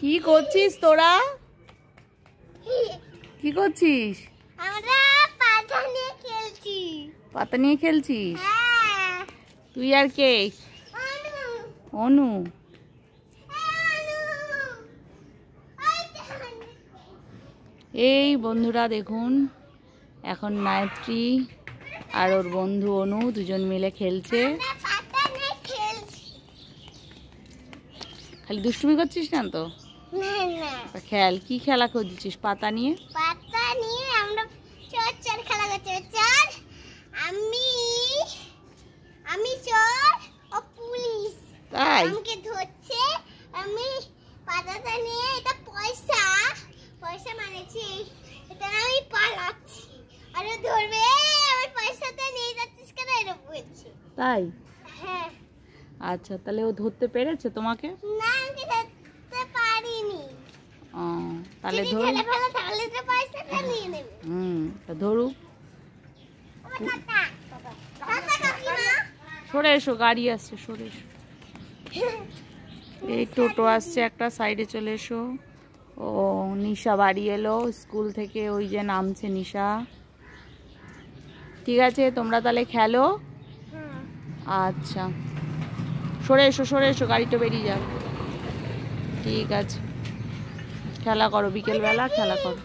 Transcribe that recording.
কি করছিস তোরা? কি করছিস? আমরা পাতা নিয়ে খেলছি। পাতা নিয়ে খেলছিস? হ্যাঁ। তুই আর কে? অনু। অনু। এই বন্ধুরা দেখুন, এখন নায়ত্রী আর ওর বন্ধু অনু দুজন মিলে খেলছে। খালি দুষ্টুমি করছিস না তো? খেল, কি খেলা করছিস? পাতা নিয়ে। পাতা নিয়ে আমরা চোর চোর খেলা করছি। চোর আমি চোর ও পুলিশ। তাই আমাকে ধরছে, আমি পাতাটা নিয়ে এটা পয়সা মানেছি, এটা আমি পালাচ্ছি আর ও ধরবে। আমি পয়সাটা নিয়ে যাচ্ছিস কেন এরকম বলছি। তাই? হ্যাঁ। আচ্ছা, তাহলে ও ধরতে পেরেছে তোমাকে? না, আমি ধরতে পারিনি। ও, তাহলে ধর। তাহলে তো পয়সাটা নিয়ে নেবে। তা ধরুক। সরে এসো, গাড়ি আসছে, সরে এসো। এই টোটো আসছে একটা, সাইডে চলে এসো। ও নিশা বাড়ি এলো স্কুল থেকে, ওই যে নামছে নিশা। ঠিক আছে, তোমরা তাহলে খেলো। আচ্ছা, সরে এসো, গাড়িটা বেরিয়ে যাও। ঠিক আছে, খেলা করো, বিকেলবেলা খেলা করো।